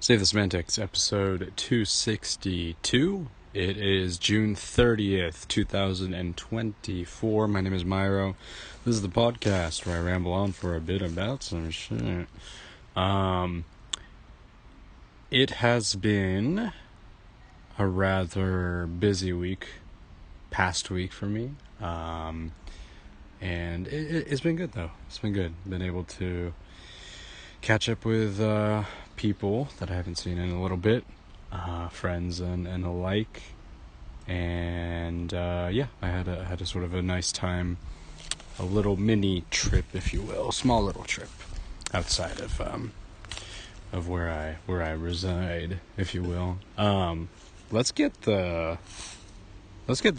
Save the Semantics, episode 262. It is June 30th, 2024. My name is Myro. This is the podcast where I ramble on for a bit about some shit. It has been a rather busy past week for me. And it's been good, though. It's been good. Been able to catch up with people that I haven't seen in a little bit, friends and the like, and I had a sort of a nice time, a little mini trip, if you will, small little trip outside of where I reside, if you will. Let's get the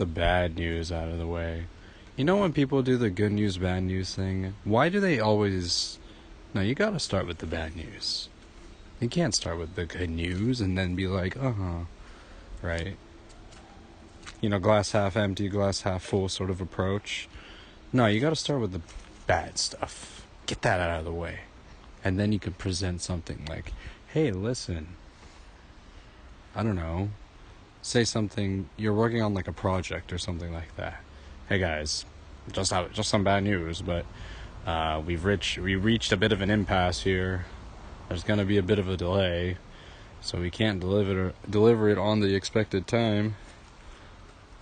bad news out of the way. You know when people do the good news, bad news thing, why do they always... No, you gotta start with the bad news. You can't start with the good news and then be like, right? You know, glass half empty, glass half full sort of approach. No, you gotta start with the bad stuff. Get that out of the way. And then you can present something like, hey, listen, I don't know, say something, you're working on like a project or something like that. Hey guys, just some bad news, but we reached a bit of an impasse here. There's going to be a bit of a delay, so we can't deliver it on the expected time.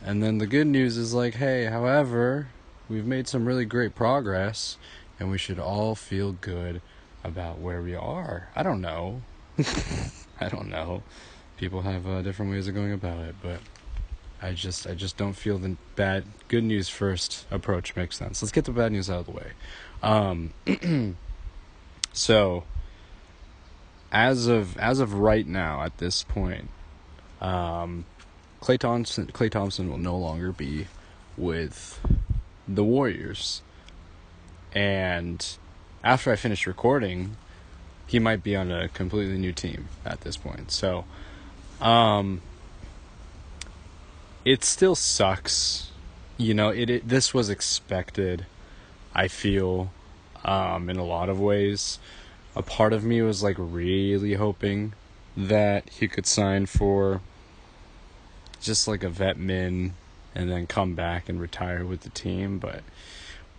And then the good news is like, hey, however, we've made some really great progress, and we should all feel good about where we are. I don't know. I don't know. People have different ways of going about it, but I just don't feel the good news first approach makes sense. Let's get the bad news out of the way. So, as of right now, at this point, Klay Thompson will no longer be with the Warriors, and after I finish recording, he might be on a completely new team at this point. So, it still sucks, you know. This was expected, I feel, in a lot of ways. A part of me was like really hoping that he could sign for just like a vet min and then come back and retire with the team, but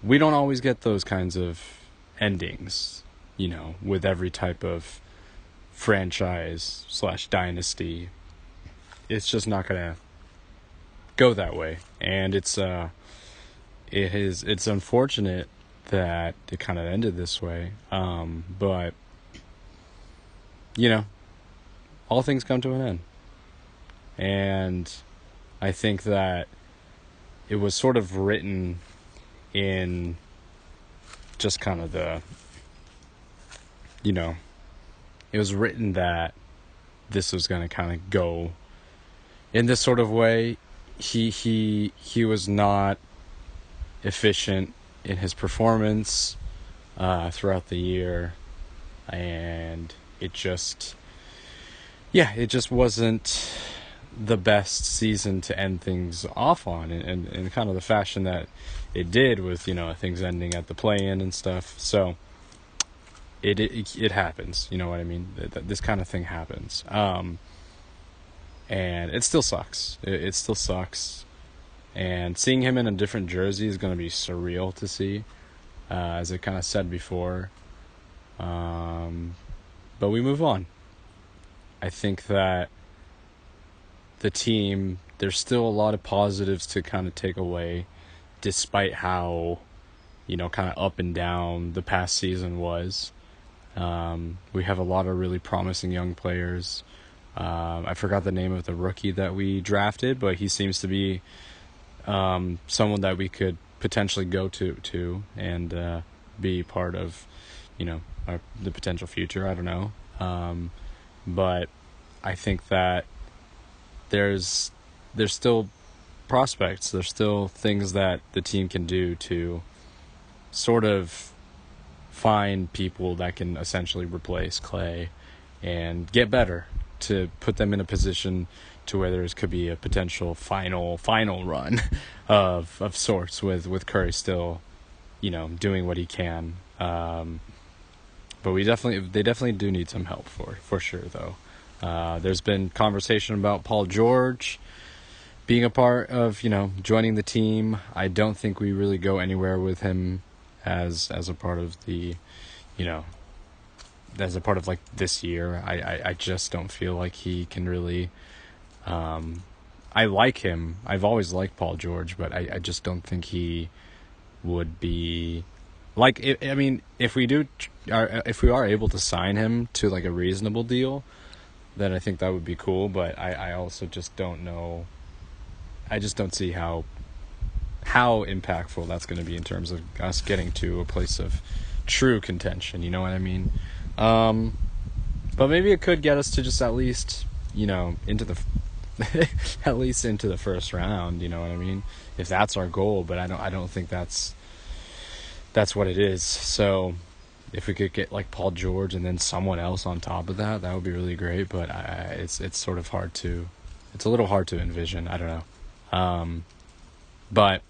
we don't always get those kinds of endings, you know, with every type of franchise/dynasty. It's just not gonna go that way, and it's unfortunate that it kind of ended this way, but you know, all things come to an end, and I think that it was sort of written in just kind of the, you know, it was written that this was going to kind of go in this sort of way. He was not efficient in his performance throughout the year, and it just wasn't the best season to end things off on, and kind of the fashion that it did, with, you know, things ending at the play-in and stuff. So it happens, you know what I mean? This kind of thing happens, and it still sucks. It still sucks. And seeing him in a different jersey is going to be surreal to see, as I kind of said before. But we move on. I think that the team, there's still a lot of positives to kind of take away, despite how, you know, kind of up and down the past season was. We have a lot of really promising young players. I forgot the name of the rookie that we drafted, but he seems to be someone that we could potentially go to and be part of, you know, the potential future. I don't know, but I think that there's still prospects. There's still things that the team can do to sort of find people that can essentially replace Klay and get better, to put them in a position to where there could be a potential final run of sorts, with Curry still, you know, doing what he can. But they definitely do need some help for sure though. There's been conversation about Paul George being a part of, joining the team. I don't think we really go anywhere with him as a part of the, you know, as a part of like this year. I just don't feel like he can really. I like him. I've always liked Paul George, but I just don't think he would be like. I mean, if we are able to sign him to like a reasonable deal, then I think that would be cool. But I also just don't know. I just don't see how impactful that's going to be in terms of us getting to a place of true contention. You know what I mean? But maybe it could get us to just at least, into the at least into the first round. You know what I mean? If that's our goal, but I don't think that's what it is. So if we could get like Paul George and then someone else on top of that would be really great. But it's sort of hard to, it's a little hard to envision. I don't know. But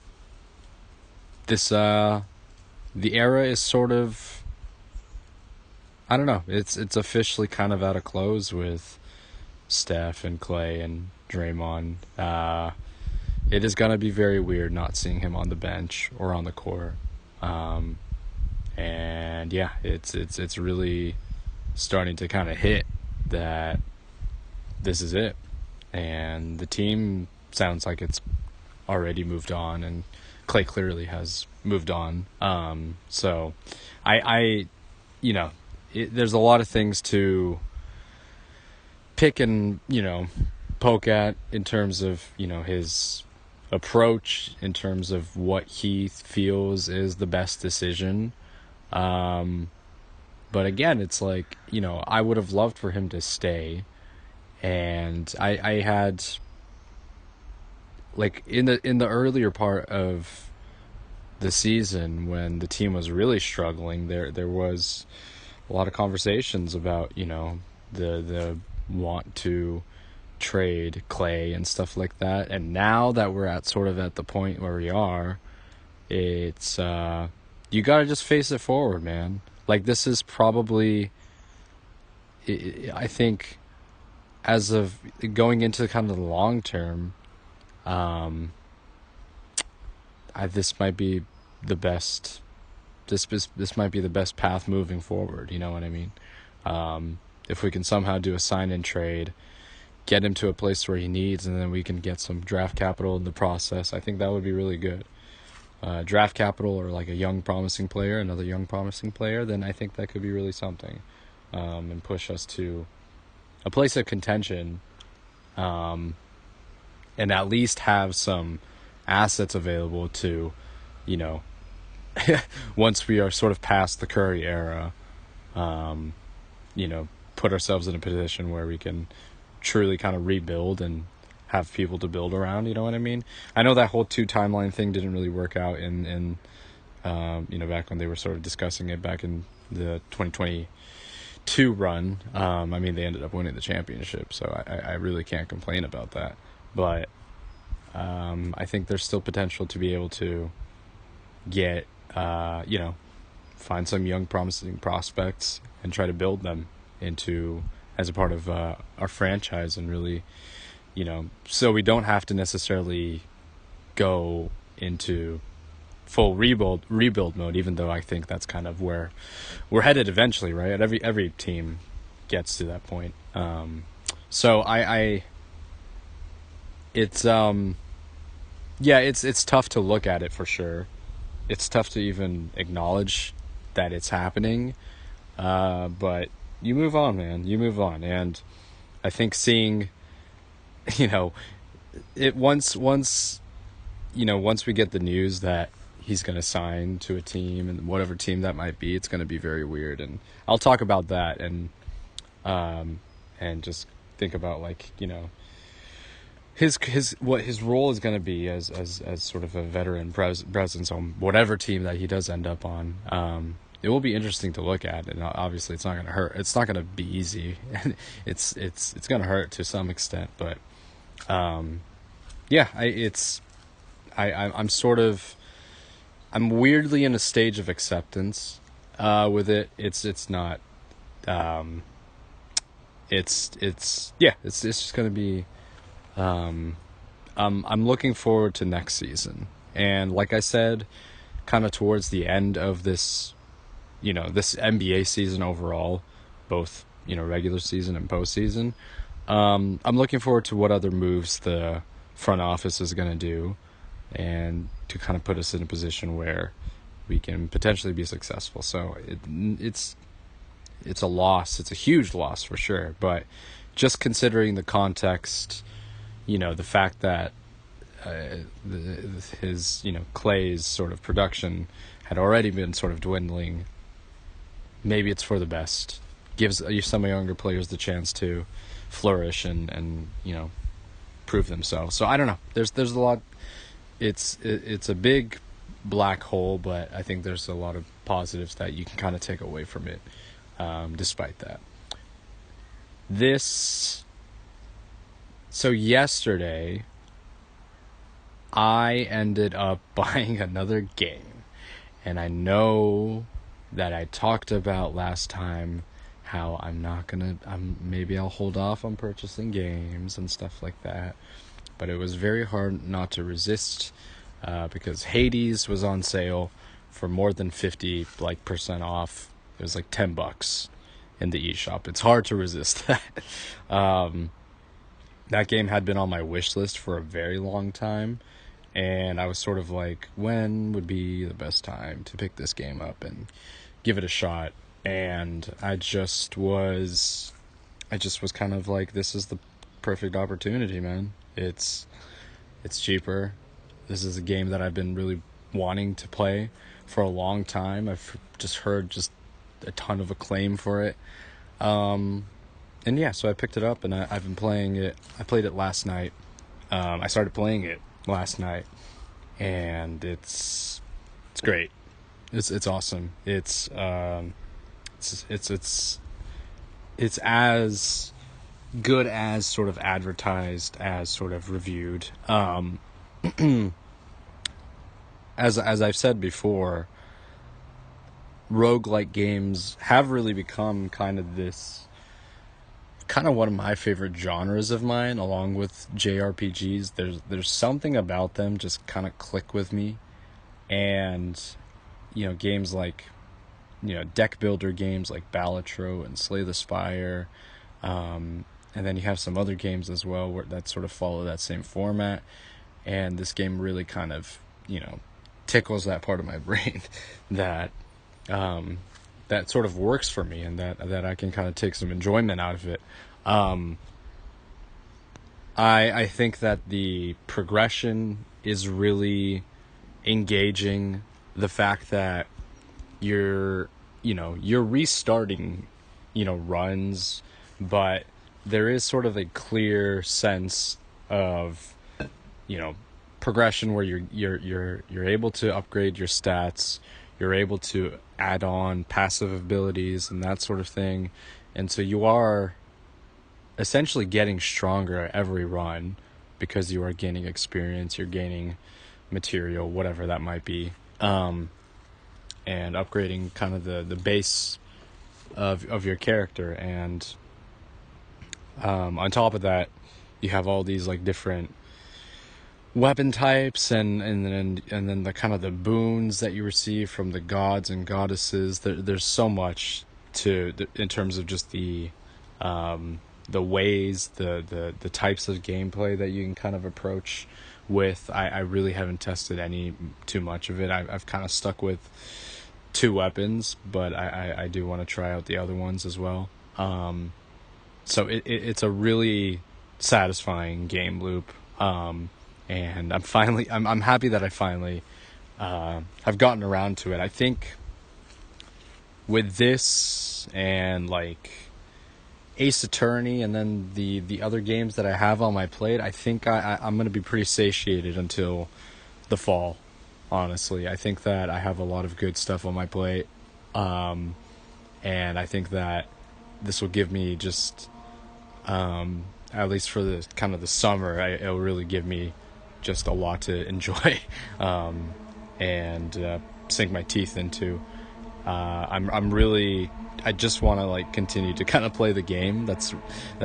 this, the era is sort of, I don't know, it's officially kind of at a close with Steph and Klay and Draymond. It is going to be very weird not seeing him on the bench or on the court. And yeah, it's really starting to kind of hit that this is it. And the team sounds like it's already moved on, and Klay clearly has moved on. So there's a lot of things to pick and, poke at in terms of, his approach, in terms of what he feels is the best decision. But again, it's like, I would have loved for him to stay. And I had, like, in the earlier part of the season when the team was really struggling, there was a lot of conversations about, the want to trade Klay and stuff like that. And now that we're at the point where we are, it's you gotta just face it forward, man. Like, this is probably, I think, as of going into kind of the long term, this might be the best. This might be the best path moving forward. You know what I mean? If we can somehow do a sign-in trade, get him to a place where he needs, and then we can get some draft capital in the process, I think that would be really good. Draft capital or like another young promising player, then I think that could be really something, and push us to a place of contention, and at least have some assets available to, once we are sort of past the Curry era, put ourselves in a position where we can truly kind of rebuild and have people to build around. You know what I mean? I know that whole 2 timeline thing didn't really work out in back when they were sort of discussing it back in the 2022 run. They ended up winning the championship, so I really can't complain about that. But I think there's still potential to be able to get, find some young promising prospects and try to build them into as a part of our franchise, and really, so we don't have to necessarily go into full rebuild mode, even though I think that's kind of where we're headed eventually, right? Every team gets to that point. So it's it's tough to look at it for sure. It's tough to even acknowledge that it's happening. But you move on, man. You move on. And I think seeing, it once we get the news that he's going to sign to a team, and whatever team that might be, it's going to be very weird. And I'll talk about that, and just think about, like, what his role is going to be as sort of a veteran presence on whatever team that he does end up on. It will be interesting to look at, and obviously it's not going to hurt. It's not going to be easy. it's going to hurt to some extent, but I'm weirdly in a stage of acceptance, with it. It's not. Um, it's just gonna be. I'm looking forward to next season, and like I said, kind of towards the end of this, this NBA season overall, both regular season and postseason. I'm looking forward to what other moves the front office is going to do, and to kind of put us in a position where we can potentially be successful. So it's a loss. It's a huge loss for sure. But just considering the context, the fact that his Klay's sort of production had already been sort of dwindling. Maybe it's for the best. Gives some younger players the chance to flourish and prove themselves. So I don't know. There's a lot. It's a big black hole, but I think there's a lot of positives that you can kind of take away from it. Despite that, so yesterday, I ended up buying another game, and I know that I talked about last time how maybe I'll hold off on purchasing games and stuff like that, but it was very hard not to resist, because Hades was on sale for more than 50% off. It was like $10 in the eShop. It's hard to resist that. That game had been on my wish list for a very long time, and I was sort of like, when would be the best time to pick this game up and give it a shot? And I just was kind of like, this is the perfect opportunity, man. It's cheaper. This is a game that I've been really wanting to play for a long time. I've just heard a ton of acclaim for it. And yeah, so I picked it up, and I've been playing it. I played it last night. I started playing it last night, and it's great. It's awesome. It's as good as sort of advertised, as sort of reviewed. As I've said before, roguelike games have really become kind of one of my favorite genres of mine, along with JRPGs. There's something about them just kind of click with me. And games like deck builder games like Balatro and Slay the Spire, and then you have some other games as well that sort of follow that same format, and this game really kind of tickles that part of my brain that sort of works for me, and that I can kind of take some enjoyment out of it. I think that the progression is really engaging. The fact that you're restarting runs, but there is sort of a clear sense of progression where you're able to upgrade your stats, you're able to add on passive abilities and that sort of thing, and so you are essentially getting stronger at every run because you are gaining experience, you're gaining material, whatever that might be, and upgrading kind of the base of your character. And on top of that, you have all these like different weapon types, and then the kind of the boons that you receive from the gods and goddesses. There's so much in terms of just the ways, the types of gameplay that you can kind of approach with. I really haven't tested any too much of it. I've kind of stuck with 2 weapons, but I do want to try out the other ones as well. So it's a really satisfying game loop. And I'm happy that I finally have gotten around to it. I think with this and like Ace Attorney and then the other games that I have on my plate, I think I'm going to be pretty satiated until the fall, honestly. I think that I have a lot of good stuff on my plate, and I think that this will give me just, at least for the kind of the summer, it'll really give me just a lot to enjoy and sink my teeth into. I'm really, I just want to like continue to kind of play the game. That's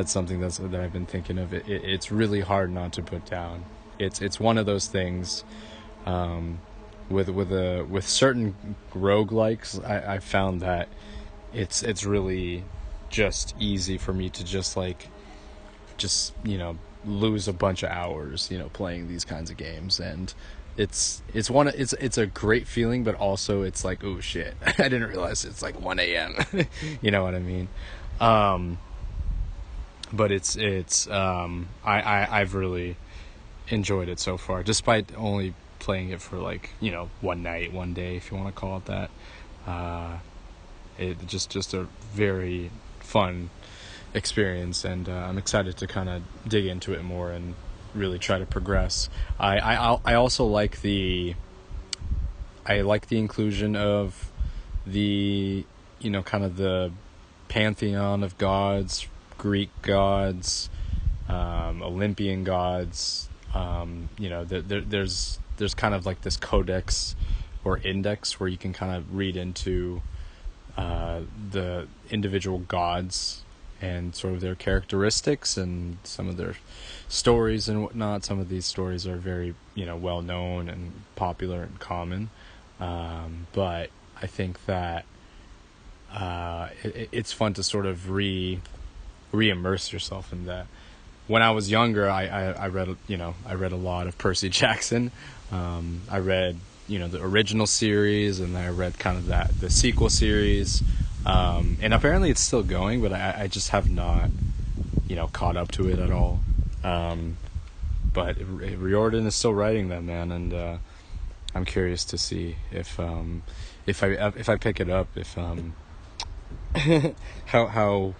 something that I've been thinking of. It's really hard not to put down. It's one of those things. With certain roguelikes, I found that it's really just easy for me to just lose a bunch of hours playing these kinds of games. And it's a great feeling, but also it's like, oh shit, I didn't realize it's like 1 a.m. You know what I mean? But I've really enjoyed it so far, despite only playing it for like one night, one day, if you want to call it that. It just a very fun experience, and I'm excited to kind of dig into it more and really try to progress. I also like the inclusion of the kind of the pantheon of gods, Greek gods, Olympian gods. There's kind of like this codex or index where you can kind of read into the individual gods and sort of their characteristics and some of their stories and whatnot. Some of these stories are very well known and popular and common, but I think that it's fun to sort of re-immerse yourself in that. When I was younger, I read a lot of Percy Jackson. I read the original series, and I read kind of the sequel series, and apparently it's still going, but I just have not caught up to it at all. But Riordan is still writing them, man, and I'm curious to see if I pick it up, if how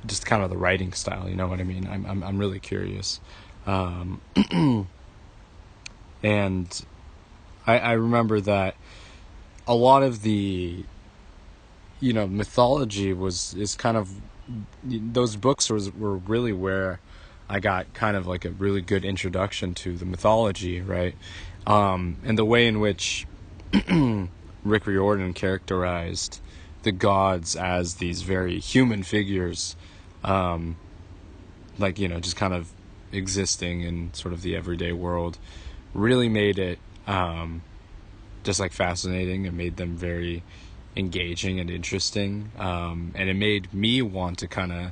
just kind of the writing style, you know what I mean? I'm really curious. And I remember that a lot of the mythology is kind of, those books were really where I got kind of like a really good introduction to the mythology, right? And the way in which Rick Riordan characterized the gods as these very human figures, just kind of existing in sort of the everyday world, really made it just like fascinating, and made them very engaging and interesting, and it made me want to kind of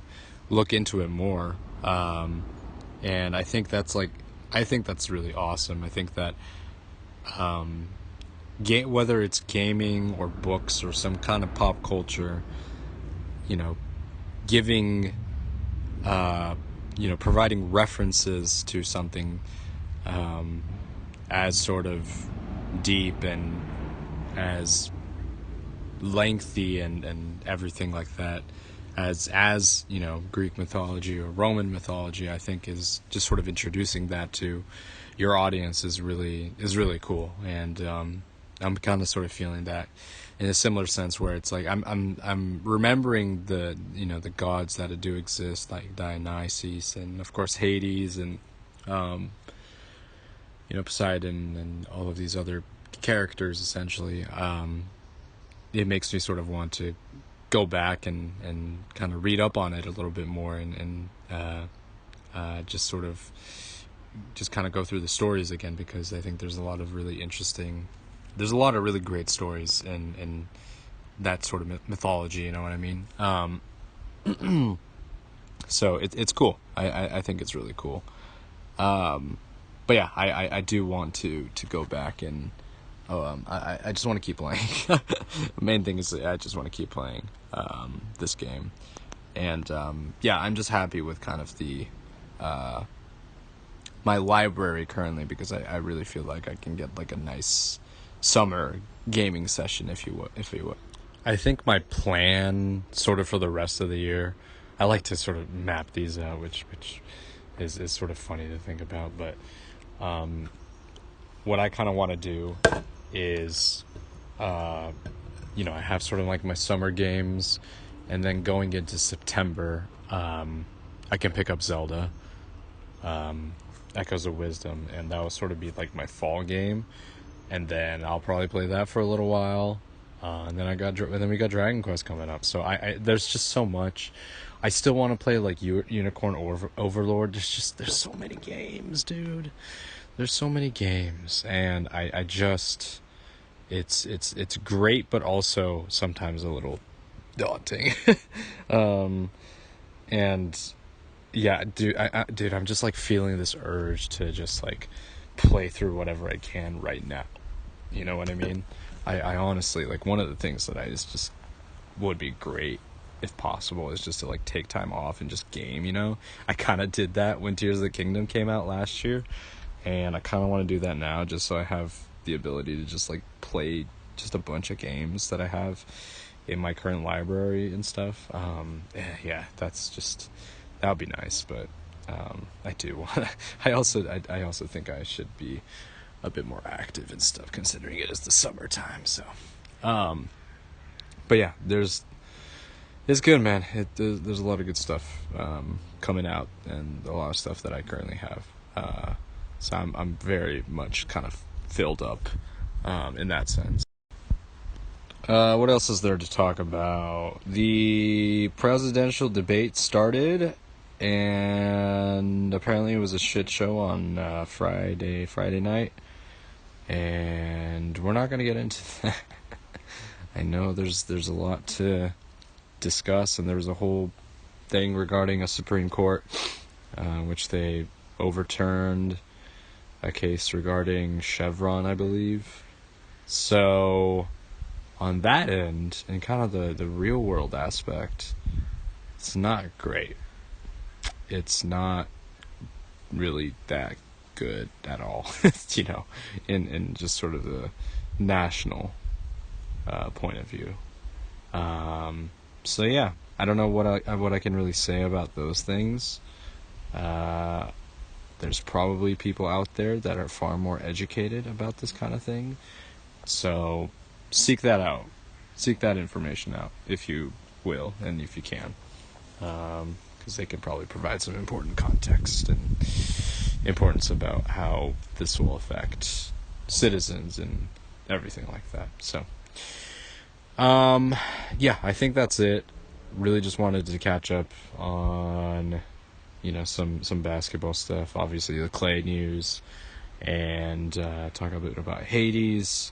look into it more, and I think that's really awesome. I think that whether it's gaming or books or some kind of pop culture, giving providing references to something as sort of deep and as lengthy and everything like that as Greek mythology or Roman mythology, I think is just sort of introducing that to your audience is really cool. And I'm kind of sort of feeling that in a similar sense, where it's like I'm remembering the the gods that do exist, like Dionysus and of course Hades and Poseidon and all of these other characters. Essentially, it makes me sort of want to go back and kind of read up on it a little bit more, and just kind of go through the stories again, because I think there's a lot of really great stories in that sort of mythology, you know what I mean? So it's cool. I think it's really cool. But yeah, I do want to go back and I just want to keep playing. The main thing is I just want to keep playing this game, and I'm just happy with kind of the my library currently, because I really feel like I can get like a nice summer gaming session, if you would. I think my plan sort of for the rest of the year, I like to sort of map these out, which is sort of funny to think about, but what I kind of want to do is I have sort of like my summer games, and then going into September, I can pick up Zelda, Echoes of Wisdom, and that will sort of be like my fall game, and then I'll probably play that for a little while, And then we got Dragon Quest coming up. So I there's just so much. I still want to play like Unicorn Overlord. There's so many games, dude. There's so many games, and I just it's great, but also sometimes a little daunting. um, and yeah, dude, I'm just like feeling this urge to just like play through whatever I can right now. You know what I mean? I honestly, like, one of the things that I just would be great if possible is just to like take time off and just game, you know? I kind of did that when Tears of the Kingdom came out last year, and I kind of want to do that now just so I have the ability to just like play just a bunch of games that I have in my current library and stuff. Yeah, that would be nice, but I do want I also think I should be a bit more active and stuff, considering it is the summertime. So but yeah, it's good, man. There's a lot of good stuff coming out, and a lot of stuff that I currently have. So I'm very much kind of filled up in that sense. What else is there to talk about? The presidential debate started, and apparently it was a shit show on Friday night, and we're not going to get into that. I know there's a lot to discuss, and there was a whole thing regarding a Supreme Court, which they overturned a case regarding Chevron, I believe. So on that end, and kind of the real world aspect, it's not great. It's not really that good at all, you know, in just sort of the national point of view. So yeah, I don't know what I can really say about those things. There's probably people out there that are far more educated about this kind of thing. So seek that out. Seek that information out, if you will, and if you can. Because they can probably provide some important context and importance about how this will affect citizens and everything like that. So, yeah, I think that's it. Really just wanted to catch up on, you know, some basketball stuff. Obviously, the Klay news, and talk a bit about Hades,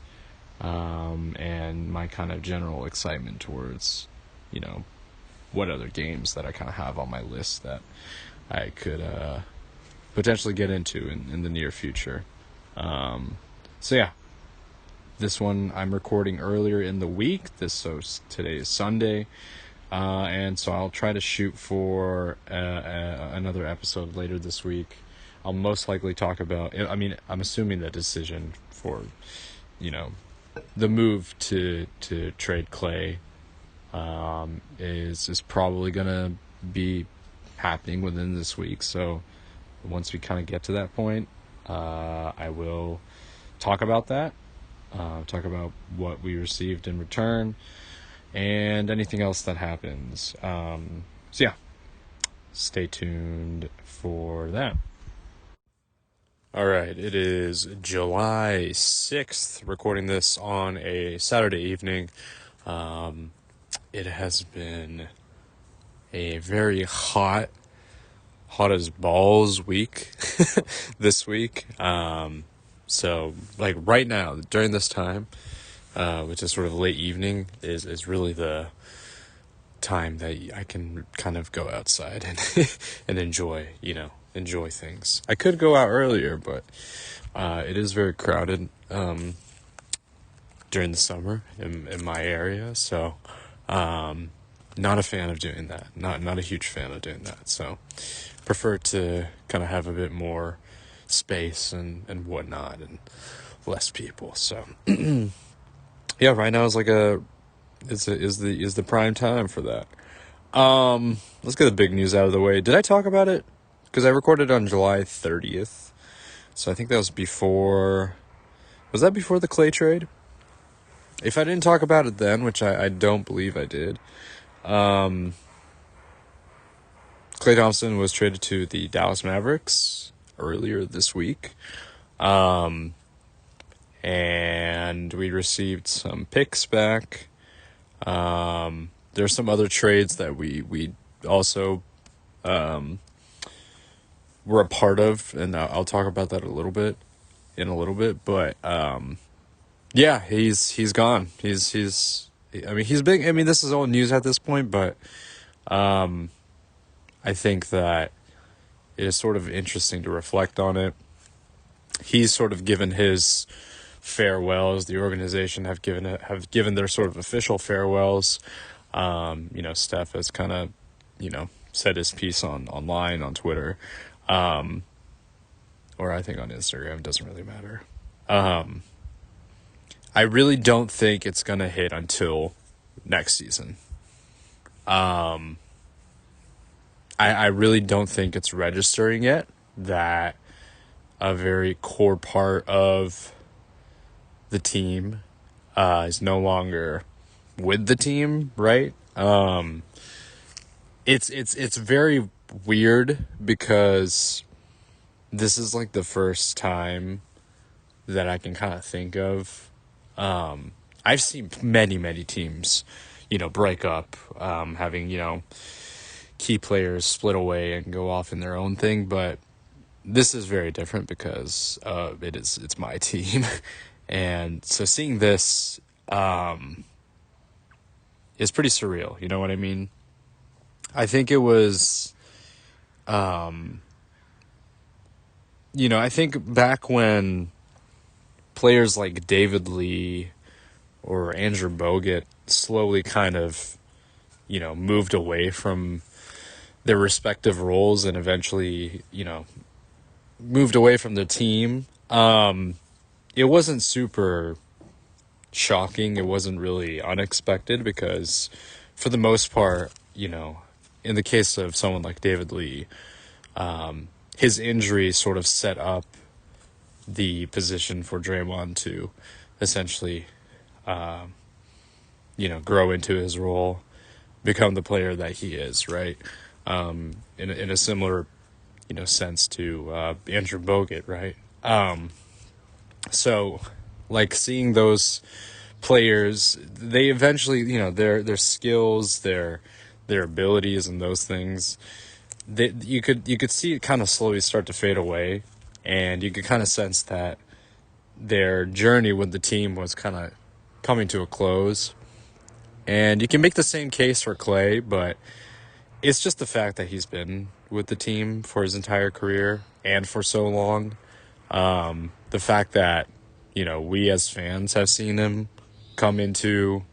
and my kind of general excitement towards, you know, what other games that I kind of have on my list that I could potentially get into in the near future. So yeah, this one I'm recording earlier in the week. So today is Sunday, and so I'll try to shoot for another episode later this week. I'll most likely talk about, I mean, I'm assuming the decision for, you know, the move to trade Klay is probably gonna be happening within this week. So once we kind of get to that point, I will talk about that, talk about what we received in return, and anything else that happens. So yeah, stay tuned for that. All right, it is July 6th, recording this on a Saturday evening. It has been a very hot as balls week this week. So like right now, during this time, which is sort of late evening, is really the time that I can kind of go outside and and enjoy things. I could go out earlier, but it is very crowded during the summer in my area, so not a fan of doing that. Not a huge fan of doing that. So prefer to kind of have a bit more space and whatnot, and less people. So yeah, right now is like is the prime time for that. Let's get the big news out of the way. Did I talk about it? Because I recorded on July 30th. So I think that was before... Was that before the Klay trade? If I didn't talk about it then, which I don't believe I did, Klay Thompson was traded to the Dallas Mavericks earlier this week. and we received some picks back. There's some other trades that we also were a part of, and I'll talk about that in a little bit. But yeah, he's gone. I mean, he's big. I mean, this is all news at this point, but I think that it is sort of interesting to reflect on it. He's sort of given his farewells. The organization have given their sort of official farewells. Steph has kind of, said his piece online on Twitter, or I think on Instagram. Doesn't really matter. I really don't think it's gonna hit until next season. I really don't think it's registering yet that a very core part of the team is no longer with the team, right? It's very weird because this is like the first time that I can kind of think of. I've seen many teams, break up, having, key players split away and go off in their own thing, but this is very different because it's my team. And so seeing this is pretty surreal, you know what I mean? I think it was I think back when players like David Lee or Andrew Bogut slowly kind of, moved away from their respective roles and eventually, moved away from the team. It wasn't super shocking. It wasn't really unexpected because for the most part, in the case of someone like David Lee, his injury sort of set up the position for Draymond to essentially, grow into his role, become the player that he is, right? In a similar, sense to Andrew Bogut, right? So, like seeing those players, they eventually, their skills, their abilities, and those things, you could see it kind of slowly start to fade away, and you could kind of sense that their journey with the team was kind of coming to a close. And you can make the same case for Klay, but it's just the fact that he's been with the team for his entire career and for so long. The fact that, we as fans have seen him come into,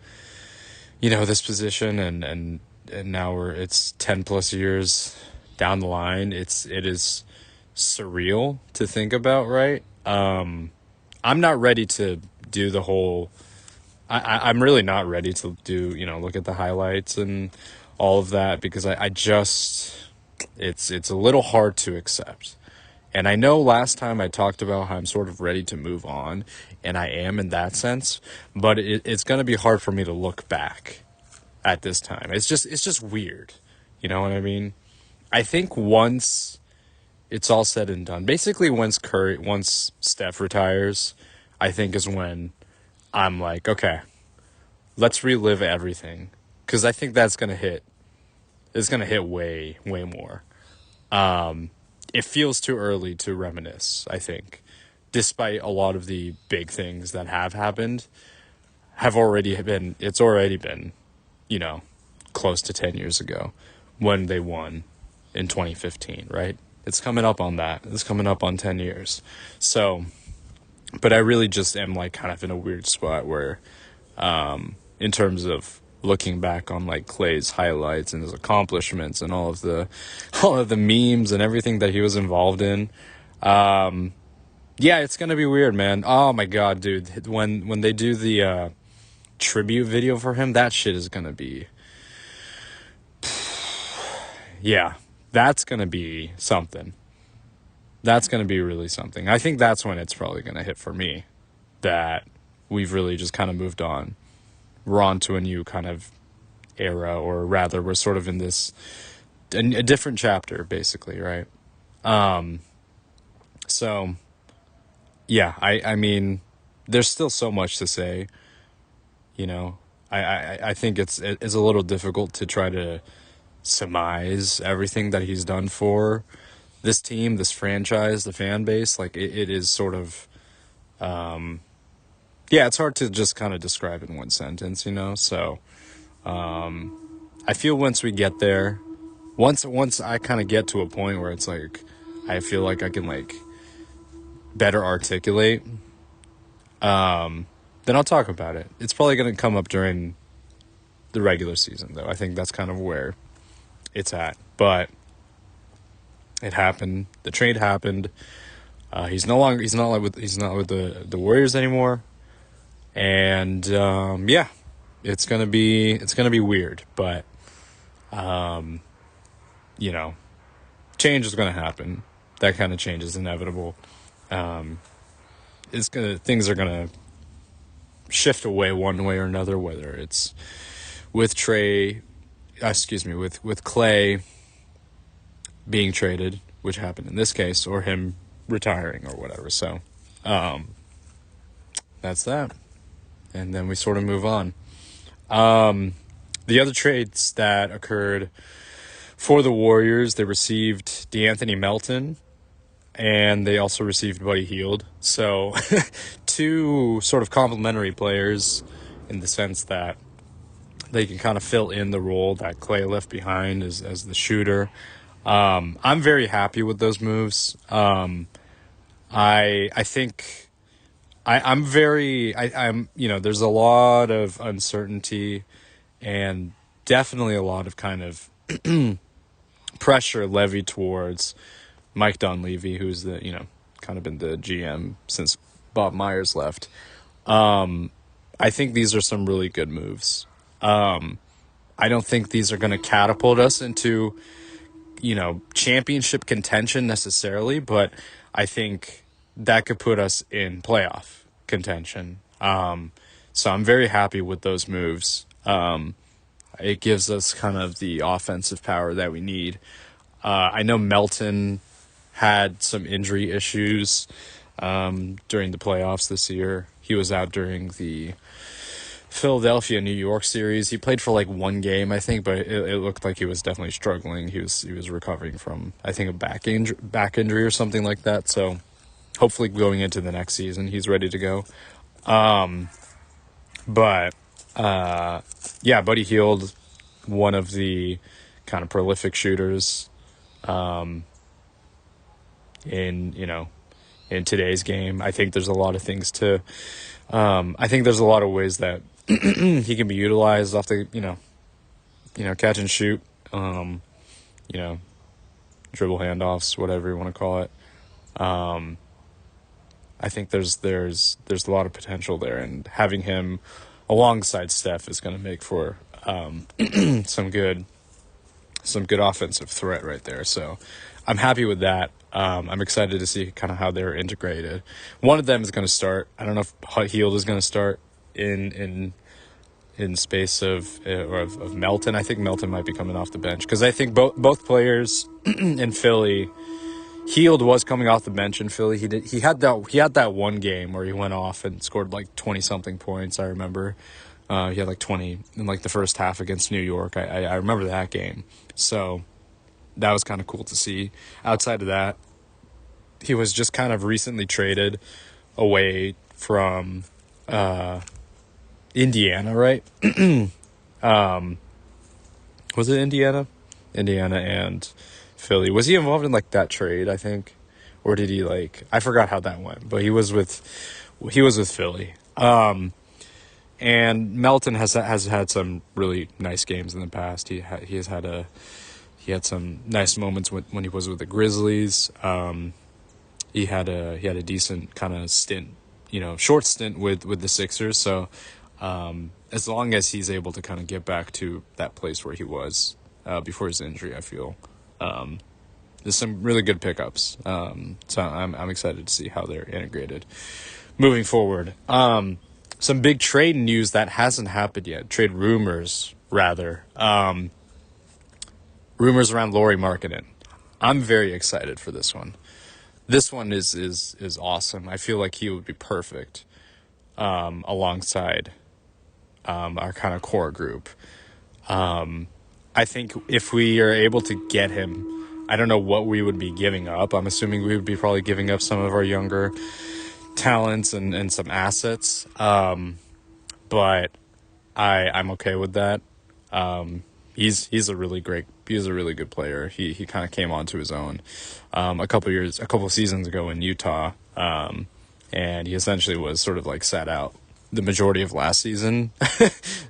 this position and now it's 10 plus years down the line. It is surreal to think about, right? I'm not ready to do the whole, I'm really not ready to do, look at the highlights and all of that because I just, it's a little hard to accept. And I know last time I talked about how I'm sort of ready to move on, and I am in that sense, but it's going to be hard for me to look back at this time. It's just weird. You know what I mean? I think once it's all said and done, basically once Steph retires, I think is when I'm like, okay, let's relive everything. Because I think that's going to hit. It's going to hit way more. It feels too early to reminisce, I think, despite a lot of the big things that have happened, it's already been, close to 10 years ago when they won in 2015, right? It's coming up on that. It's coming up on 10 years. So, but I really just am like kind of in a weird spot where, in terms of looking back on like Klay's highlights and his accomplishments and all of the memes and everything that he was involved in. Yeah, it's going to be weird, man. Oh my God, dude. When they do the, tribute video for him, that shit is going to be, yeah, that's going to be something. That's going to be really something. I think that's when it's probably going to hit for me that we've really just kind of moved on. We're on to a new kind of era, or rather we're sort of in this, a different chapter, basically, right? So, yeah, I mean, there's still so much to say. You know, I think it's a little difficult to try to surmise everything that he's done for this team, this franchise, the fan base. Like it is sort of, yeah, it's hard to just kind of describe in one sentence, you know. So I feel once we get there, once I kind of get to a point where it's like I feel like I can like better articulate, then I'll talk about it. It's probably going to come up during the regular season, though. I think that's kind of where it's at. But it happened. The trade happened. He's not with the Warriors anymore. And yeah, it's gonna be weird. But you know, change is gonna happen. That kind of change is inevitable. Things are gonna shift away one way or another, whether it's with Klay being traded, which happened in this case, or him retiring or whatever. So that's that. And then we sort of move on. The other trades that occurred for the Warriors, they received DeAnthony Melton, and they also received Buddy Hield. So two sort of complementary players in the sense that they can kind of fill in the role that Klay left behind as the shooter. I'm very happy with those moves. I think I'm there's a lot of uncertainty and definitely a lot of kind of pressure levied towards Mike Dunleavy, who's kind of been the GM since Bob Myers left. I think these are some really good moves. I don't think these are going to catapult us into, championship contention necessarily, but I think that could put us in playoff contention. So I'm very happy with those moves. It gives us kind of the offensive power that we need. I know Melton had some injury issues during the playoffs this year. He was out during the Philadelphia-New York series. He played for like one game, I think, but it looked like he was definitely struggling. He was recovering from, I think, a back injury or something like that. So hopefully going into the next season, he's ready to go. Yeah, Buddy Hield, one of the kind of prolific shooters in today's game. I think there's a lot of things I think there's a lot of ways that he can be utilized off the, catch and shoot, dribble handoffs, whatever you want to call it. I think there's a lot of potential there, and having him alongside Steph is going to make for some good offensive threat right there. So I'm happy with that. I'm excited to see kind of how they're integrated. One of them is going to start. I don't know if Hield is going to start in space of Melton. I think Melton might be coming off the bench because I think both players in Philly. Hield was coming off the bench in Philly. He had that one game where he went off and scored like 20-something points. I remember he had like 20 in like the first half against New York. I remember that game. So that was kind of cool to see. Outside of that, he was just kind of recently traded away from Indiana, right? Was it Indiana? Indiana and Philly. Was he involved in like that trade, I think? Or did he I forgot how that went, but he was with Philly. And Melton has had some really nice games in the past. He had some nice moments when he was with the Grizzlies. He had a decent kind of stint, short stint with the Sixers. So as long as he's able to kind of get back to that place where he was before his injury, I feel there's some really good pickups. So I'm excited to see how they're integrated moving forward. Some big trade news that hasn't happened yet. Trade rumors, rather. Rumors around Lauri Markkanen. I'm very excited for this one. This one is awesome. I feel like he would be perfect alongside our kind of core group. I think if we are able to get him, I don't know what we would be giving up. I'm assuming we would be probably giving up some of our younger talents and some assets. But I'm okay with that. He's a really good player. He kind of came onto his own a couple seasons ago in Utah, and he essentially was sort of like sat out the majority of last season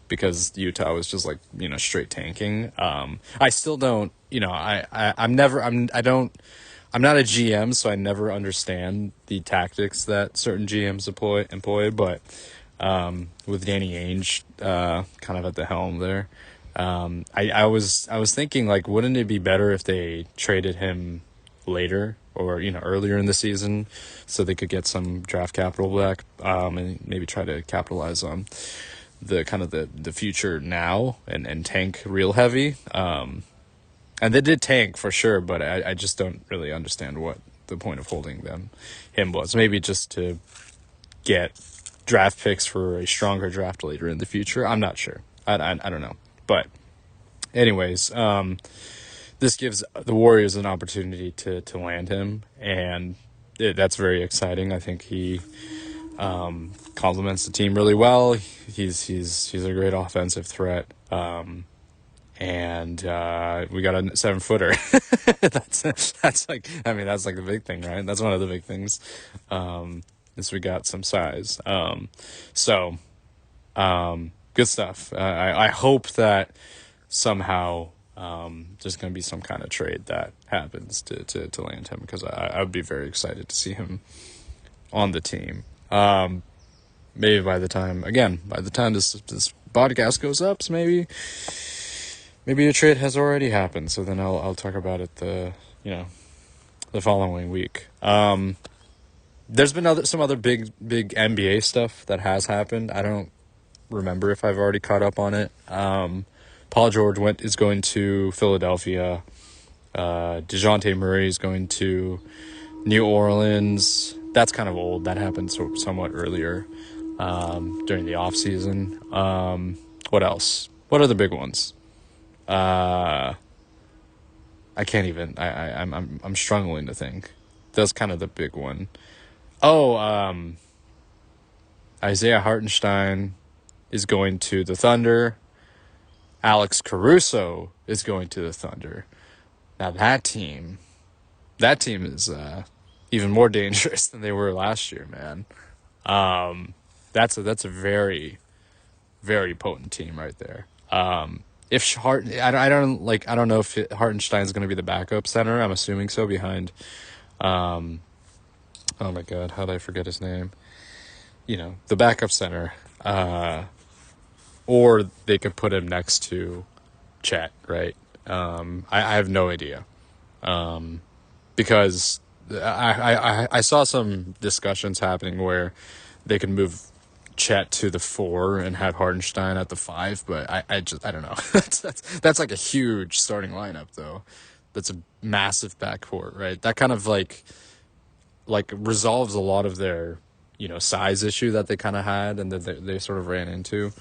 because Utah was just like straight tanking. I still don't I'm not a GM, so I never understand the tactics that certain GMs employ. But with Danny Ainge kind of at the helm there, I was thinking, like, wouldn't it be better if they traded him later or earlier in the season so they could get some draft capital back, and maybe try to capitalize on the kind of the future now and tank real heavy. And they did tank for sure, but I just don't really understand what the point of holding him was. Maybe just to get draft picks for a stronger draft later in the future. I'm not sure. I don't know. But anyways, this gives the Warriors an opportunity to land him, and that's very exciting. I think he complements the team really well. He's a great offensive threat. And we got a 7-footer. that's like the big thing, right? That's one of the big things. Is we got some size. So good stuff. I hope that somehow there's going to be some kind of trade that happens to land him, because I would be very excited to see him on the team. Maybe by the time this podcast goes up, so maybe a trade has already happened, so then I'll talk about it the following week. There's been some other big NBA stuff that has happened. I don't remember if I've already caught up on it. Paul George is going to Philadelphia. DeJounte Murray is going to New Orleans. That's kind of old. That happened somewhat earlier during the offseason. What else? What are the big ones? I can't even. I'm struggling to think. That's kind of the big one. Isaiah Hartenstein is going to the Thunder. Alex Caruso is going to the Thunder. Now that team is even more dangerous than they were last year, man. That's a very, very potent team right there. If I don't know if Hartenstein's going to be the backup center. I'm assuming so, behind oh my god, how did I forget his name? The backup center. Or they could put him next to Chet, right? I have no idea. Because I saw some discussions happening where they could move Chet to the 4 and have Hartenstein at the 5, but I don't know. that's like a huge starting lineup, though. That's a massive backcourt, right? That kind of like resolves a lot of their size issue that they kind of had and that they sort of ran into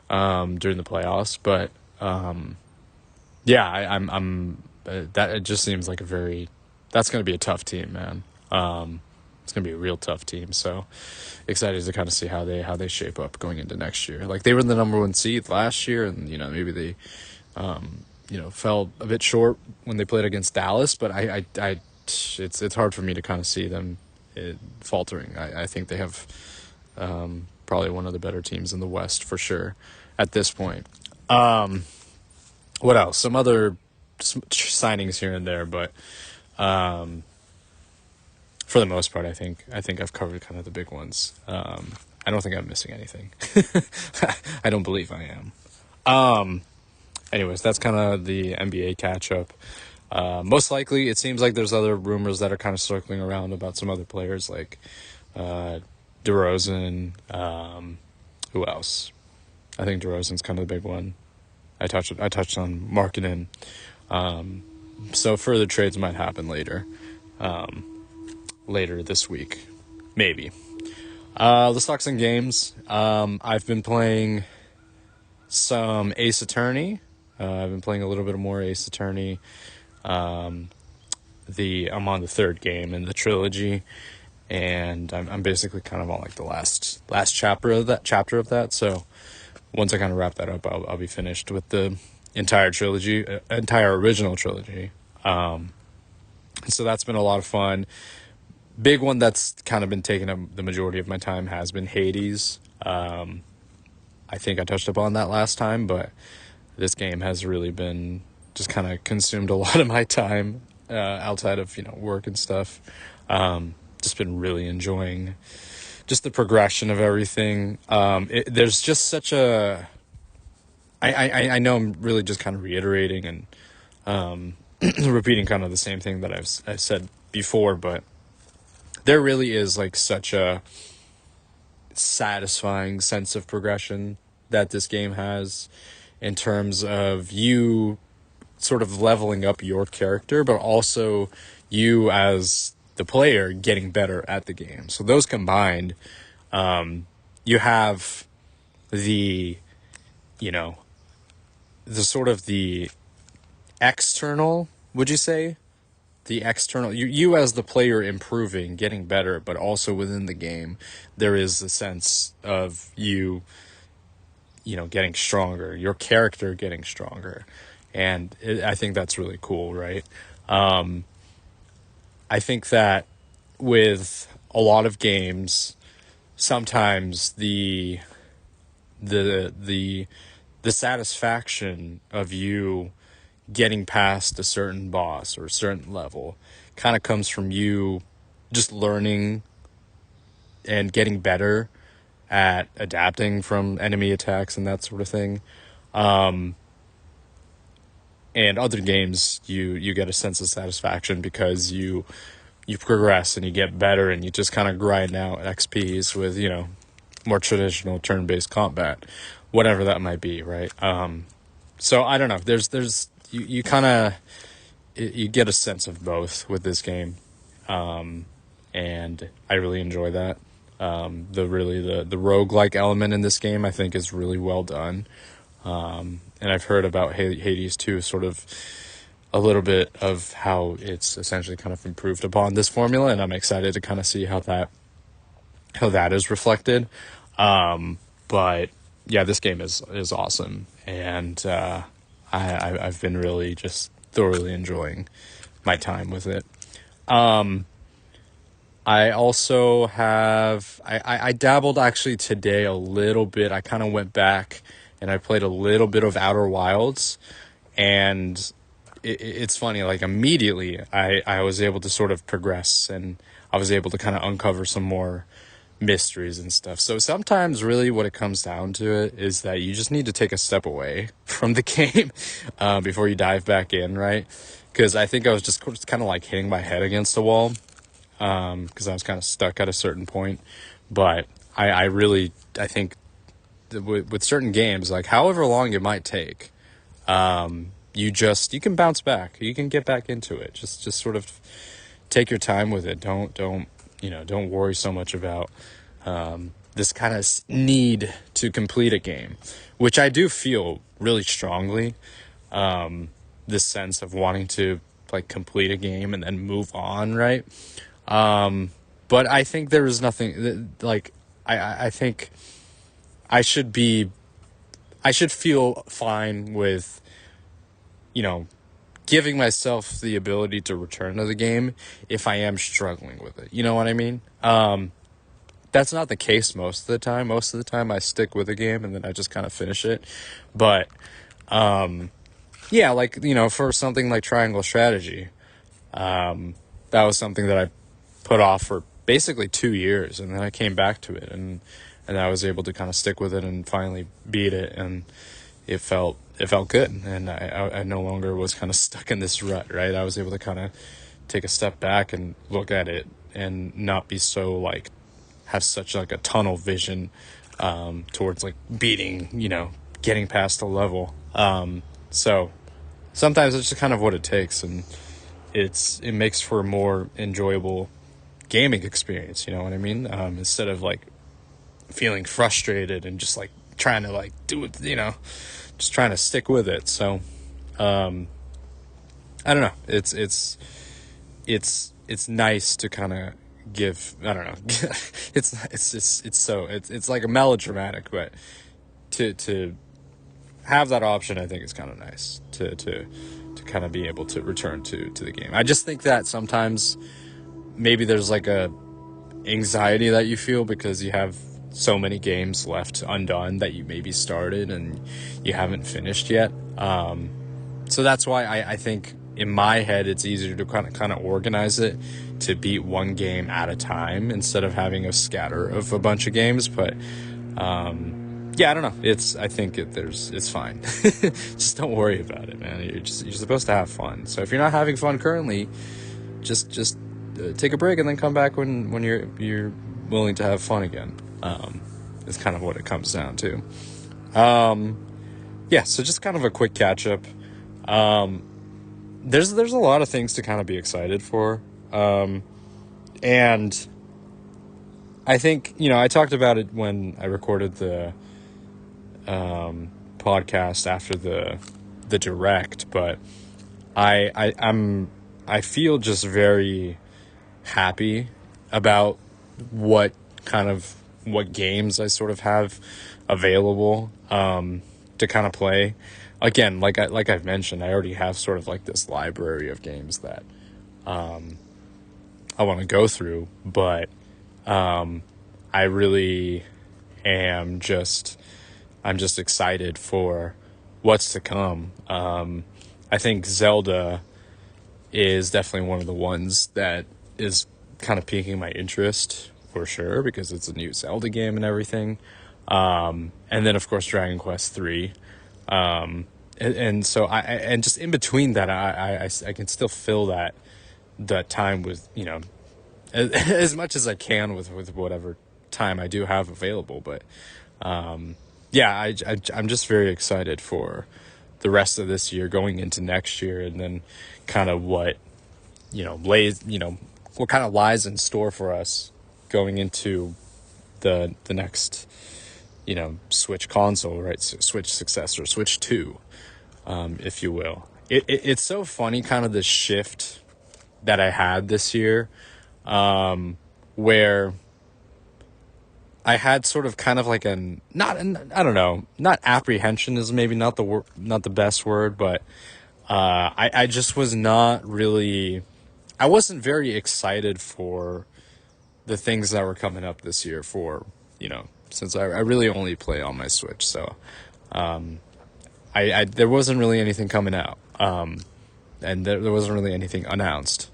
during the playoffs. But I'm that it just seems like that's going to be a tough team, man. It's going to be a real tough team. So excited to kind of see how they shape up going into next year. Like, they were the number 1 seed last year, and maybe they fell a bit short when they played against Dallas, but it's hard for me to kind of see them faltering. I think they have probably one of the better teams in the West for sure at this point. What else? Some other signings here and there, but for the most part, I think I've covered kind of the big ones. I don't think I'm missing anything. I don't believe I am. Anyways, that's kind of the NBA catch-up. Most likely, it seems like there's other rumors that are kind of circling around about some other players, like DeRozan. Who else? I think DeRozan's kind of the big one. I touched on Markkanen. So further trades might happen later this week, maybe. Let's talk some games. I've been playing some Ace Attorney. I've been playing a little bit more Ace Attorney. Um, I'm on the third game in the trilogy, and I'm basically kind of on like the last chapter of that. So once I kind of wrap that up, I'll be finished with the entire trilogy, entire original trilogy. So that's been a lot of fun. Big one that's kind of been taking up the majority of my time has been Hades. I think I touched upon that last time, but this game has really been just kind of consumed a lot of my time outside of work and stuff. Just been really enjoying just the progression of everything. There's just such a I know I'm really just kind of reiterating and repeating kind of the same thing that I've said before, but there really is like such a satisfying sense of progression that this game has in terms of you sort of leveling up your character, but also you as the player getting better at the game. So those combined, you have the, you know, the sort of the external, would you say? The external, you as the player improving, getting better, but also within the game, there is a sense of getting stronger, your character getting stronger. And I think that's really cool, right? I think that with a lot of games, sometimes the satisfaction of you getting past a certain boss or a certain level kind of comes from you just learning and getting better at adapting from enemy attacks and that sort of thing. And other games, you get a sense of satisfaction because you progress and you get better and you just kind of grind out XPs with more traditional turn-based combat, whatever that might be, right? So I don't know. There's you kind of you get a sense of both with this game, and I really enjoy that. The roguelike element in this game I think is really well done. And I've heard about Hades too, sort of a little bit of how it's essentially kind of improved upon this formula, and I'm excited to kind of see how that is reflected. But yeah, this game is awesome, and I've been really just thoroughly enjoying my time with it. I also have I dabbled actually today a little bit. I kind of went back and I played a little bit of Outer Wilds, and it's funny, like immediately I was able to sort of progress, and I was able to kind of uncover some more mysteries and stuff. So sometimes really what it comes down to it is that you just need to take a step away from the game before you dive back in, right? Because I think I was just kind of like hitting my head against a wall because I was kind of stuck at a certain point. But I think with certain games, like however long it might take, you can bounce back. You can get back into it. Just sort of take your time with it. Don't worry so much about this kind of need to complete a game, which I do feel really strongly. This sense of wanting to like complete a game and then move on, right? But I think there is nothing like I think I should feel fine with, giving myself the ability to return to the game if I am struggling with it. You know what I mean? That's not the case most of the time. Most of the time I stick with a game and then I just kind of finish it. But, yeah, like, for something like Triangle Strategy, that was something that I put off for basically 2 years, and then I came back to it, and I was able to kind of stick with it and finally beat it, and it felt good, and I no longer was kind of stuck in this rut, right? I was able to kind of take a step back and look at it and not be so like have such like a tunnel vision towards like beating, getting past the level. So sometimes it's just kind of what it takes, and it makes for a more enjoyable gaming experience, you know what I mean? Instead of like feeling frustrated and just like trying to like do it, just trying to stick with it. So, I don't know. It's nice to kind of give, I don't know. it's like a melodramatic, but to have that option, I think is kind of nice to kind of be able to return to the game. I just think that sometimes maybe there's like a anxiety that you feel because you have so many games left undone that you maybe started and you haven't finished yet. So that's why I think in my head it's easier to kind of organize it to beat one game at a time instead of having a scatter of a bunch of games. But yeah, I don't know. I think it's fine. Just don't worry about it, man. You're supposed to have fun. So if you're not having fun currently, just take a break and then come back when you're willing to have fun again. Is kind of what it comes down to. Yeah, so just kind of a quick catch up. There's a lot of things to kind of be excited for. And I think, I talked about it when I recorded the podcast after the direct, but I feel just very happy about what games I sort of have available to kind of play. Again, like I've mentioned, I already have sort of like this library of games that I want to go through, but I really am I'm just excited for what's to come. I think Zelda is definitely one of the ones that is kind of piquing my interest for sure, because it's a new Zelda game and everything. And then of course Dragon Quest 3. And so and just in between that, I can still fill that time with, as much as I can with whatever time I do have available. But, yeah, I'm just very excited for the rest of this year going into next year, and then kind of what kind of lies in store for us going into the next, Switch console, right? So Switch successor, Switch 2, if you will. It's so funny, kind of the shift that I had this year, where I had sort of kind of like I don't know, not apprehension is maybe not the best word, but I just was not really, I wasn't very excited for the things that were coming up this year for, since I really only play on my Switch. So, there wasn't really anything coming out. And there wasn't really anything announced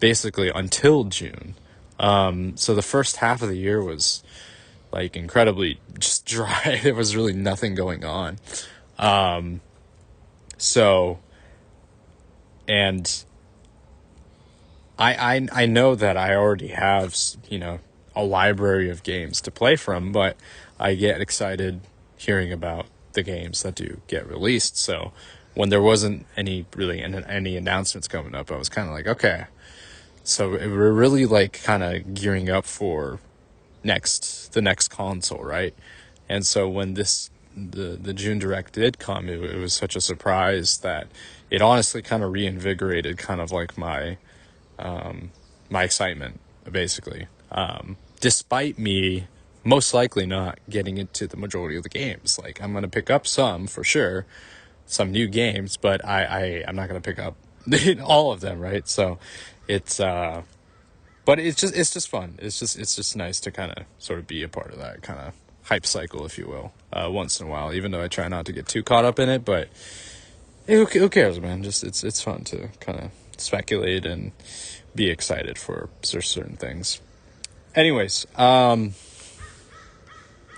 basically until June. So the first half of the year was like incredibly just dry. There was really nothing going on. So, and I know that I already have, a library of games to play from, but I get excited hearing about the games that do get released. So when there wasn't any announcements coming up, I was kind of like, okay, so we're really like kind of gearing up for the next console, right? And so when the June Direct did come, it was such a surprise that it honestly kind of reinvigorated kind of like my excitement, basically. Despite me most likely not getting into the majority of the games. Like, I'm going to pick up some for sure, some new games, but I'm not going to pick up all of them, right? So it's but it's just fun. It's just nice to kind of sort of be a part of that kind of hype cycle, if you will, once in a while, even though I try not to get too caught up in it. But who cares, man? Just it's fun to kind of speculate and be excited for certain things. Anyways,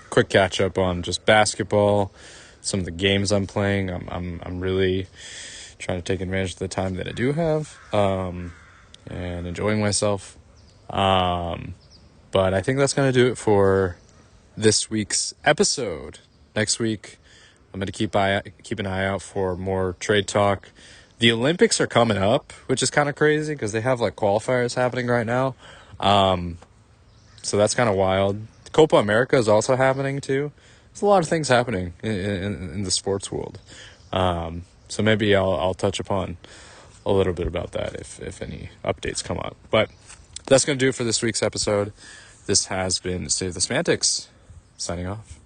quick catch up on just basketball, some of the games I'm playing. I'm really trying to take advantage of the time that I do have, and enjoying myself. But I think that's going to do it for this week's episode. Next week, I'm going to keep an eye out for more trade talk. The Olympics are coming up, which is kind of crazy because they have like qualifiers happening right now. So that's kind of wild. Copa America is also happening too. There's a lot of things happening in the sports world. So maybe I'll touch upon a little bit about that if any updates come up. But that's going to do it for this week's episode. This has been State of the Semantics, signing off.